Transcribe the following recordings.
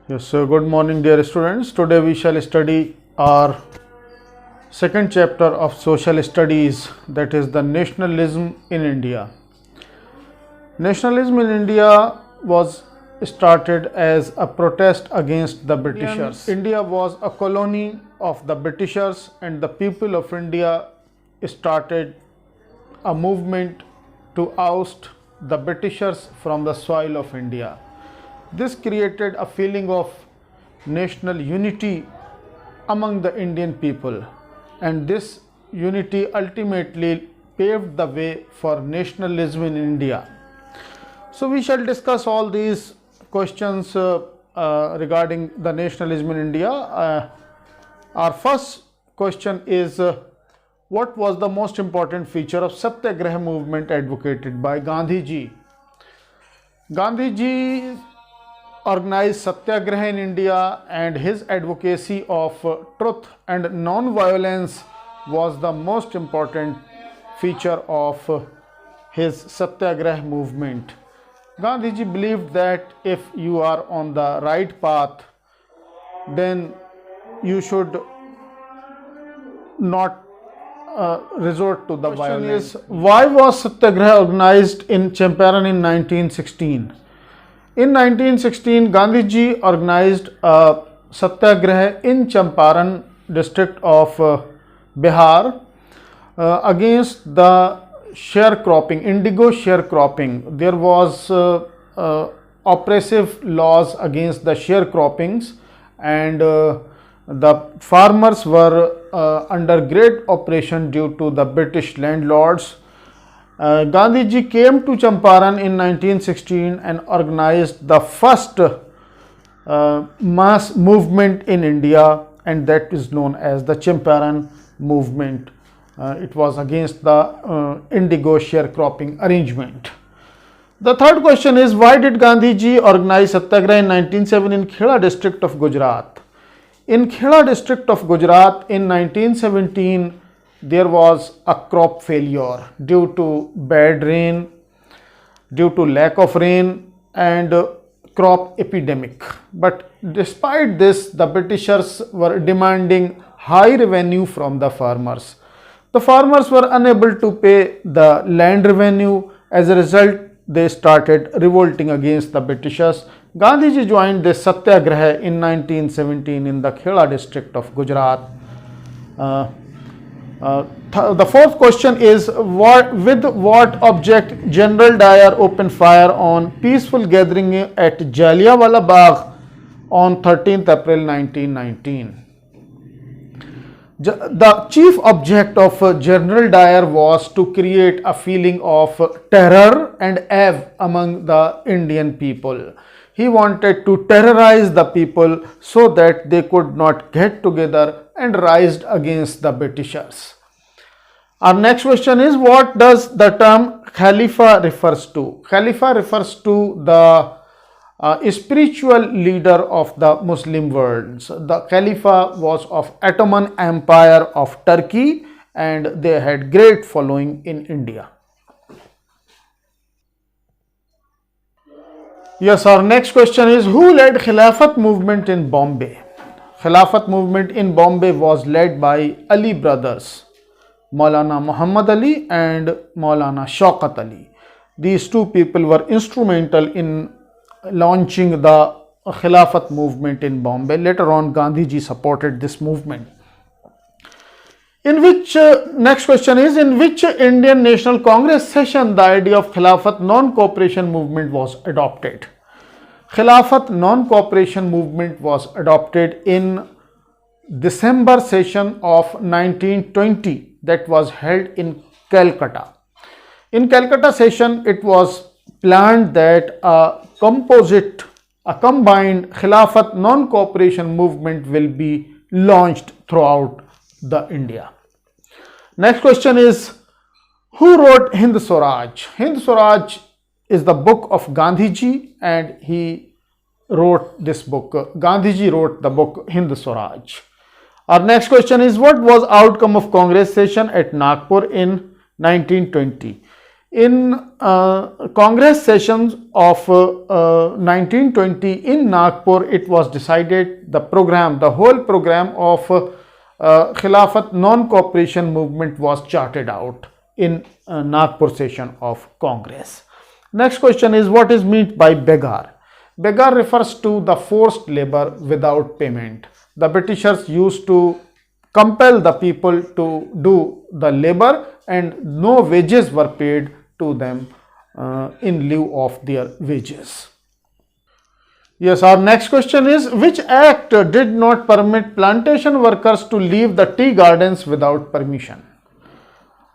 Yes, so good morning, dear students. Today we shall study our second chapter of social studies, that is the nationalism in India. Nationalism in India was started as a protest against the Britishers. India was a colony of the Britishers, and the people of India started a movement to oust the Britishers from the soil of India. This created a feeling of national unity among the Indian people, and this unity ultimately paved the way for nationalism in India. So we shall discuss all these questions regarding the nationalism in India. Our first question is what was the most important feature of Satyagraha movement advocated by Gandhi ji? Gandhi ji organized Satyagraha in India, and his advocacy of truth and non-violence was the most important feature of his Satyagraha movement. Gandhiji believed that if you are on the right path, then you should not resort to the violence. Why was Satyagraha organized in Champaran in 1916? In 1916, Gandhiji organized a Satyagraha in Champaran district of Bihar against the sharecropping, indigo sharecropping. There was oppressive laws against the sharecroppings, and the farmers were under great oppression due to the British landlords. Gandhiji came to Champaran in 1916 and organized the first mass movement in India, and that is known as the Champaran movement. It was against the indigo sharecropping arrangement. The third question is, why did Gandhiji organize Satyagraha in 1907 in Kheda district of Gujarat? In Kheda district of Gujarat in 1917, there was a crop failure due to bad rain, due to lack of rain, and crop epidemic. But despite this, the Britishers were demanding high revenue from the farmers. The farmers were unable to pay the land revenue. As a result, they started revolting against the Britishers. Gandhiji joined this Satyagraha in 1917 in the Kheda district of Gujarat. The fourth question is, with what object General Dyer opened fire on peaceful gathering at Jallianwala Bagh on 13th April 1919? The chief object of General Dyer was to create a feeling of terror and awe among the Indian people. He wanted to terrorize the people so that they could not get together and rise against the Britishers. Our next question is, what does the term Khalifa refers to? Khalifa refers to the spiritual leader of the Muslim world. So the Khalifa was of Ottoman Empire of Turkey, and they had great following in India. Yes, our next question is, who led Khilafat movement in Bombay? Khilafat movement in Bombay was led by Ali brothers, Maulana Muhammad Ali and Maulana Shaukat Ali. These two people were instrumental in launching the Khilafat movement in Bombay. Later on, Gandhiji supported this movement. Next question is, in which Indian National Congress session the idea of Khilafat non-cooperation movement was adopted? Khilafat non-cooperation movement was adopted in December session of 1920 that was held in Calcutta. In Calcutta session, it was planned that a combined Khilafat non-cooperation movement will be launched throughout the India. Next question is, who wrote Hind Swaraj? Hind Swaraj is the book of Gandhiji, and he wrote this book. Gandhiji wrote the book Hind Swaraj. Our next question is, what was outcome of Congress session at Nagpur in 1920? In Congress sessions of 1920 in Nagpur, it was decided the whole program of Khilafat non-cooperation movement was charted out in Nagpur session of Congress. Next question is, what is meant by begar? Begar refers to the forced labor without payment. The Britishers used to compel the people to do the labor and no wages were paid to them in lieu of their wages. Yes, our next question is, which act did not permit plantation workers to leave the tea gardens without permission?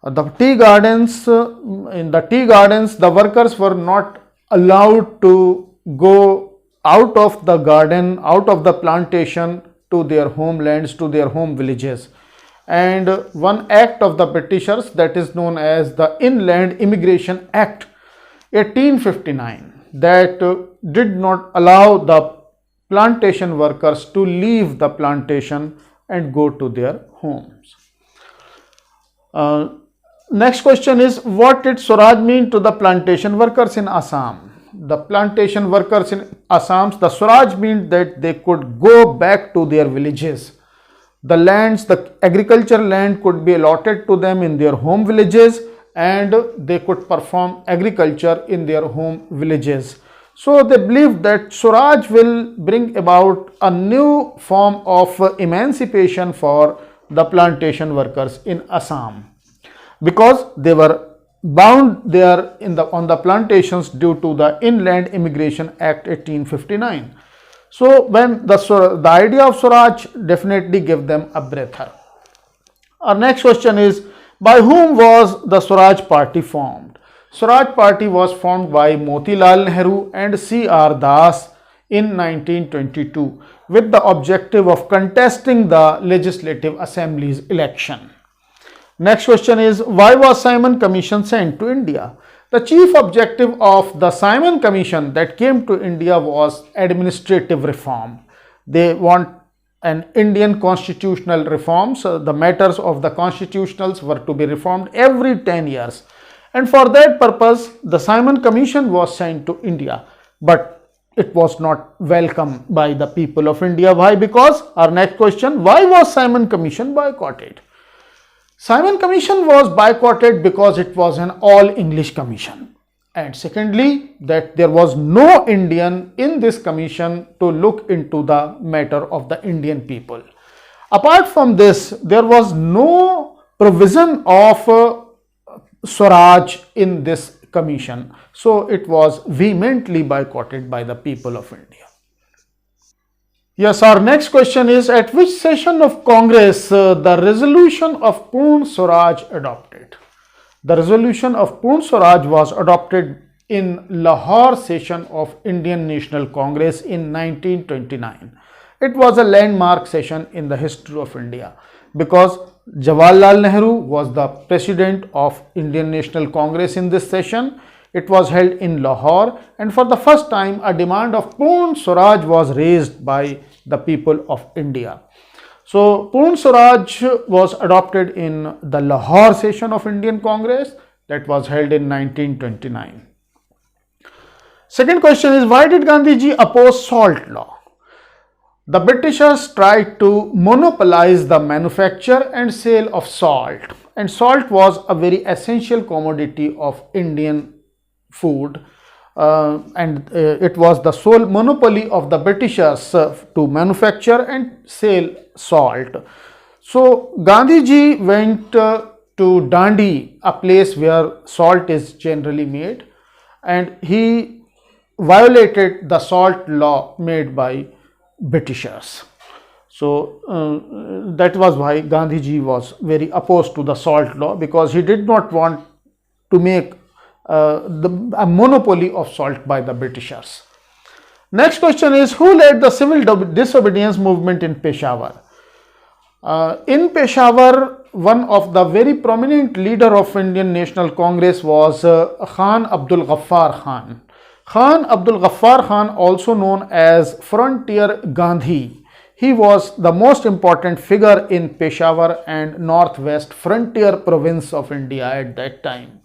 The tea gardens, in the tea gardens, the workers were not allowed to go out of the garden, out of the plantation to their homelands, to their home villages. And one act of the Britishers, that is known as the Inland Immigration Act 1859, that did not allow the plantation workers to leave the plantation and go to their homes. Next question is, what did Swaraj mean to the plantation workers in Assam? The plantation workers in Assam, the Swaraj meant that they could go back to their villages. The lands, the agriculture land could be allotted to them in their home villages and they could perform agriculture in their home villages. So they believed that Swaraj will bring about a new form of emancipation for the plantation workers in Assam, because they were bound there on the plantations due to the Inland Immigration Act 1859. So when the idea of Swaraj definitely gave them a breather. Our next question is, by whom was the Swaraj Party formed? Swaraj Party was formed by Motilal Nehru and C.R. Das in 1922 with the objective of contesting the Legislative Assembly's election. Next question is, why was Simon Commission sent to India? The chief objective of the Simon Commission that came to India was administrative reform. They want an Indian constitutional reform. So the matters of the constitutionals were to be reformed every 10 years. And for that purpose, the Simon Commission was sent to India. But it was not welcomed by the people of India. Why? Because our next question, why was Simon Commission boycotted? Simon Commission was boycotted because it was an all English commission, and secondly that there was no Indian in this commission to look into the matter of the Indian people. Apart from this, there was no provision of Swaraj in this commission, so it was vehemently boycotted by the people of India. Yes, our next question is, at which session of Congress the resolution of Purn Swaraj adopted? The resolution of Purn Swaraj was adopted in Lahore session of Indian National Congress in 1929. It was a landmark session in the history of India because Jawaharlal Nehru was the president of Indian National Congress in this session. It was held in Lahore, and for the first time a demand of Purn Swaraj was raised by the people of India. So Purn Swaraj was adopted in the Lahore session of Indian Congress that was held in 1929. Second question is, why did Gandhiji oppose salt law? The Britishers tried to monopolize the manufacture and sale of salt, and salt was a very essential commodity of Indian food, and it was the sole monopoly of the Britishers to manufacture and sell salt. So Gandhiji went to Dandi, a place where salt is generally made, and he violated the salt law made by Britishers. So that was why Gandhiji was very opposed to the salt law, because he did not want to make a monopoly of salt by the Britishers. Next question is, who led the civil disobedience movement in Peshawar? In Peshawar, one of the very prominent leader of Indian National Congress was Khan Abdul Ghaffar Khan. Khan Abdul Ghaffar Khan, also known as Frontier Gandhi, he was the most important figure in Peshawar and northwest frontier province of India at that time.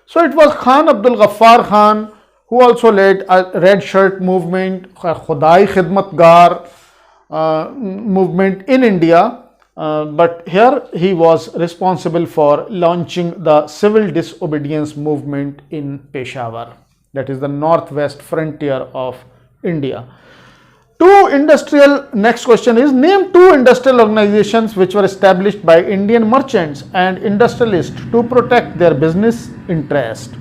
So it was Khan Abdul Ghaffar Khan who also led a red shirt movement, Khudai Khidmatgar movement in India. But here he was responsible for launching the civil disobedience movement in Peshawar, that is the northwest frontier of India. Next question is, name two industrial organizations which were established by Indian merchants and industrialists to protect their business interest.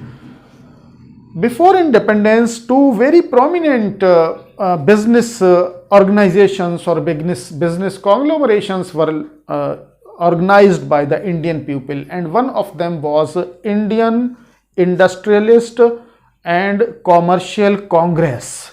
Before independence, two very prominent business organizations or business conglomerations were organized by the Indian people, and one of them was Indian Industrialist and Commercial Congress,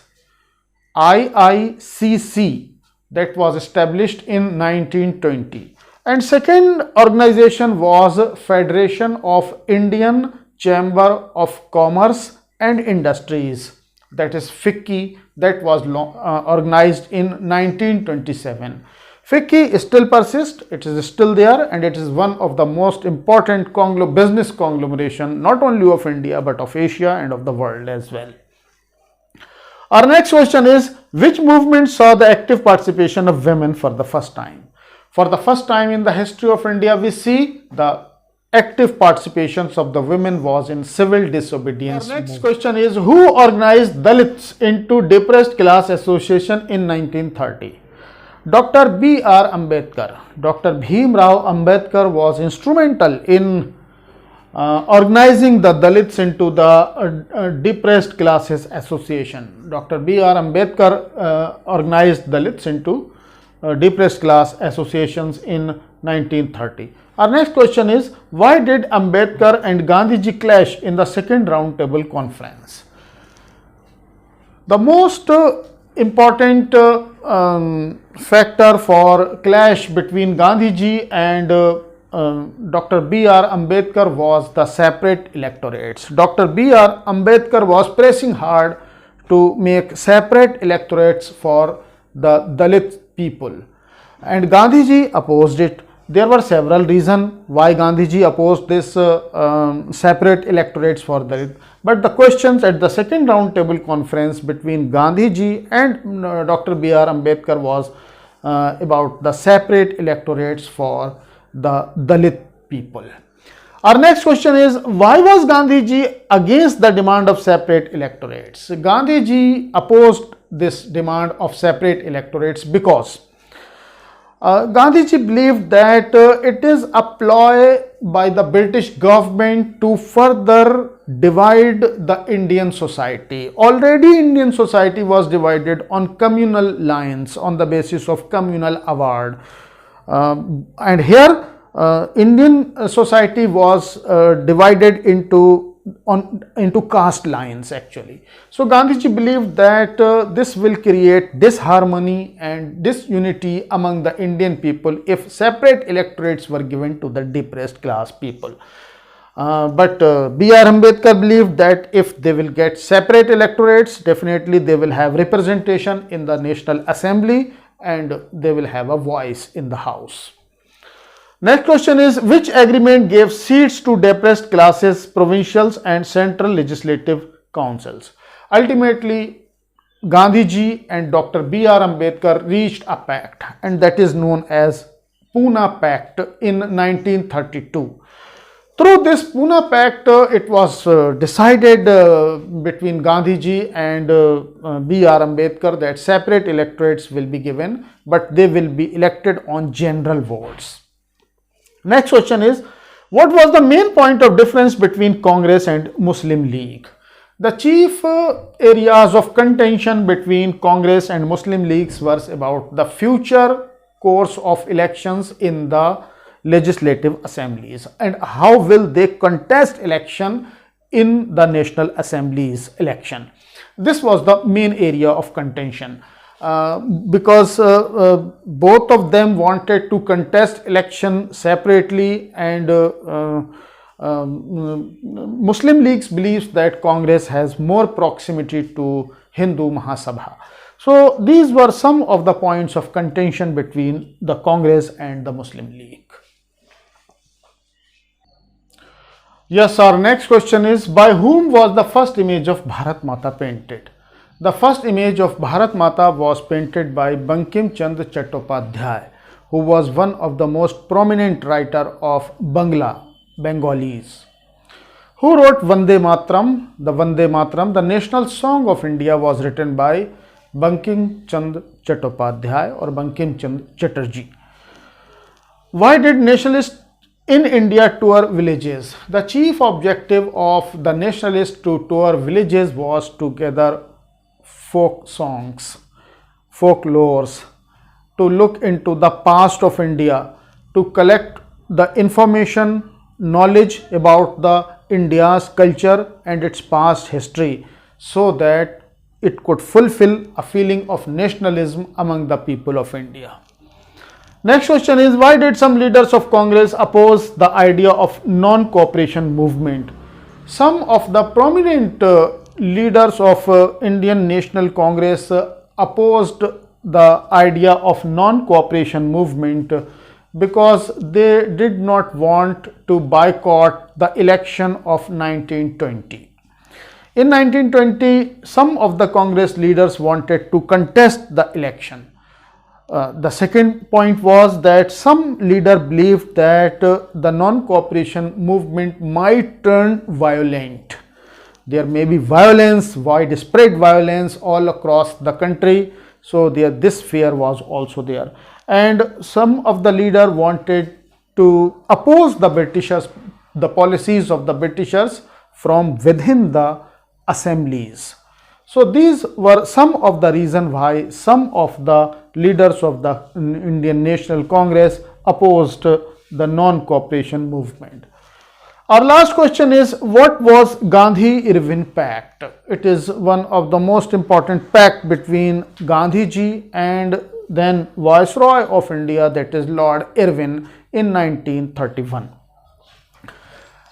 IICC, that was established in 1920. And second organization was Federation of Indian Chamber of Commerce and Industries, that is FICCI, that was organized in 1927. FICCI still persists, it is still there, and it is one of the most important business conglomeration not only of India but of Asia and of the world as well. Our next question is, which movement saw the active participation of women for the first time? For the first time in the history of India, we see the active participations of the women was in civil disobedience. Our next question is, who organized Dalits into Depressed Class Association in 1930? Dr. B.R. Ambedkar. Dr. Bhim Rao Ambedkar was instrumental in organizing the Dalits into the Depressed Classes Association. Dr. B.R. Ambedkar organized Dalits into depressed class associations in 1930. Our next question is, why did Ambedkar and Gandhiji clash in the second roundtable conference? The most important factor for clash between Gandhiji and Dr. B.R. Ambedkar was the separate electorates. Dr. B.R. Ambedkar was pressing hard to make separate electorates for the Dalit people, and Gandhiji opposed it. There were several reasons why Gandhiji opposed this separate electorates for Dalit, but the questions at the second roundtable conference between Gandhiji and Dr. B.R. Ambedkar was about the separate electorates for the Dalit people. Our next question is, why was Gandhiji against the demand of separate electorates? Gandhiji opposed this demand of separate electorates because Gandhiji believed that it is a ploy by the British government to further divide the Indian society. Already Indian society was divided on communal lines on the basis of communal award, and here Indian society was divided into caste lines actually. So Gandhiji believed that this will create disharmony and disunity among the Indian people if separate electorates were given to the depressed class people. But B.R. Ambedkar believed that if they will get separate electorates, definitely they will have representation in the National Assembly and they will have a voice in the House. Next question is, which agreement gave seats to depressed classes, provincials and central legislative councils? Ultimately, Gandhiji and Dr. B.R. Ambedkar reached a pact, and that is known as Pune Pact in 1932. Through this Pune Pact, it was decided between Gandhiji and B.R. Ambedkar that separate electorates will be given, but they will be elected on general votes. Next question is, what was the main point of difference between Congress and Muslim League? The chief areas of contention between Congress and Muslim Leagues was about the future course of elections in the legislative assemblies and how will they contest election in the National Assembly's election. This was the main area of contention. Because both of them wanted to contest election separately, and Muslim League's believes that Congress has more proximity to Hindu Mahasabha. So these were some of the points of contention between the Congress and the Muslim League. Yes, our next question is, by whom was the first image of Bharat Mata painted? The first image of Bharat Mata was painted by Bankim Chand Chattopadhyay, who was one of the most prominent writer of Bengalis. Who wrote Vande Mataram? Vande Mataram, the national song of India, was written by Bankim Chand Chattopadhyay or Bankim Chand Chatterjee. Why did nationalists in India tour villages? The chief objective of the nationalists to tour villages was to gather folk songs, folklores, to look into the past of India, to collect the information, knowledge about the India's culture and its past history, so that it could fulfill a feeling of nationalism among the people of India. Next question is, why did some leaders of Congress oppose the idea of non-cooperation movement? Some of the prominent leaders of Indian National Congress opposed the idea of non-cooperation movement because they did not want to boycott the election of 1920. In 1920, some of the Congress leaders wanted to contest the election. The second point was that some leader believed that the non-cooperation movement might turn violent. There may be violence, widespread violence all across the country. So this fear was also there. And some of the leaders wanted to oppose the Britishers, the policies of the Britishers from within the assemblies. So these were some of the reasons why some of the leaders of the Indian National Congress opposed the non-cooperation movement. Our last question is, what was Gandhi-Irwin Pact? It is one of the most important pact between Gandhiji and then Viceroy of India, that is Lord Irwin, in 1931.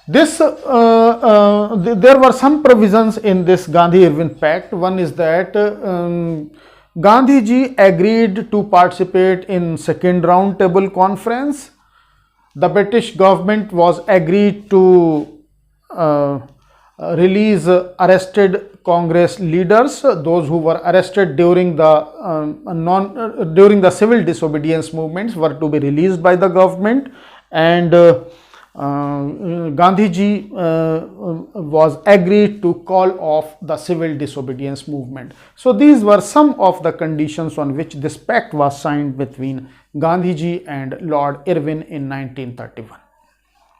There were some provisions in this Gandhi-Irwin Pact. One is that Gandhiji agreed to participate in second round table conference. The British government was agreed to release arrested Congress leaders, those who were arrested during the civil disobedience movements were to be released by the government, and Gandhiji was agreed to call off the civil disobedience movement. So these were some of the conditions on which this pact was signed between Gandhiji and Lord Irwin in 1931.